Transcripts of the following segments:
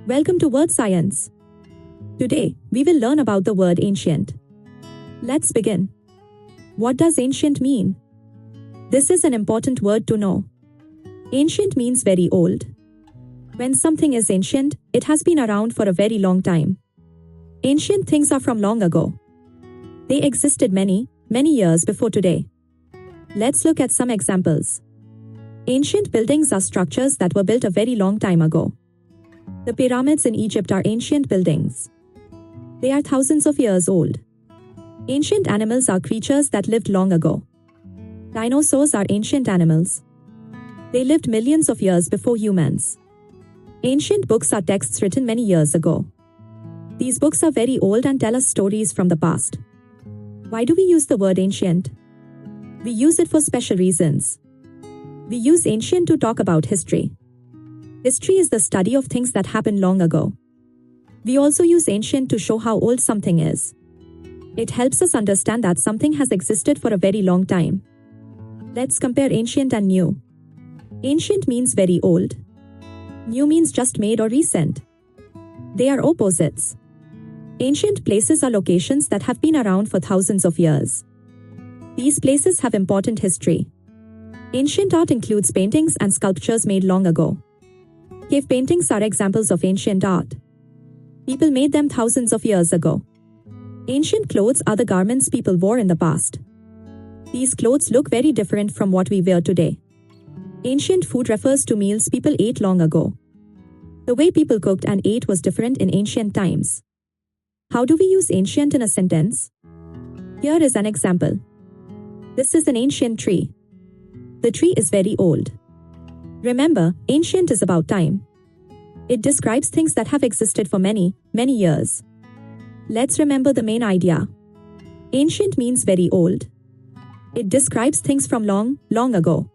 Welcome to Wordscience. Today, we will learn about the word ancient. Let's begin. What does ancient mean? This is an important word to know. Ancient means very old. When something is ancient, it has been around for a very long time. Ancient things are from long ago. They existed many years before today. Let's look at some examples. Ancient buildings are structures that were built a very long time ago. The pyramids in Egypt are ancient buildings. They are thousands of years old. Ancient animals are creatures that lived long ago. Dinosaurs are ancient animals. They lived millions of years before humans. Ancient books are texts written many years ago. These books are very old and tell us stories from the past. Why do we use the word ancient? We use it for special reasons. We use ancient to talk about history. History is the study of things that happened long ago. We also use ancient to show how old something is. It helps us understand that something has existed for a very long time. Let's compare ancient and new. Ancient means very old. New means just made or recent. They are opposites. Ancient places are locations that have been around for thousands of years. These places have important history. Ancient art includes paintings and sculptures made long ago. Cave paintings are examples of ancient art. People made them thousands of years ago. Ancient clothes are the garments people wore in the past. These clothes look very different from what we wear today. Ancient food refers to meals people ate long ago. The way people cooked and ate was different in ancient times. How do we use ancient in a sentence? Here is an example. This is an ancient tree. The tree is very old. Remember, ancient is about time. It describes things that have existed for many years. Let's remember the main idea. Ancient means very old. It describes things from long ago.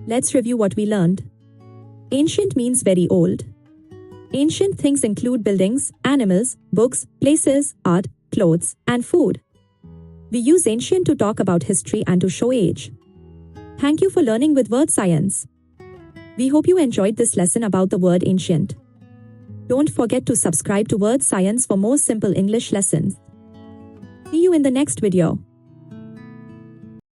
Let's review what we learned. Ancient means very old. Ancient things include buildings, animals, books, places, art, clothes, and food. We use ancient to talk about history and to show age. Thank you for learning with Wordscience. We hope you enjoyed this lesson about the word ancient. Don't forget to subscribe to Wordscience for more simple English lessons. See you in the next video.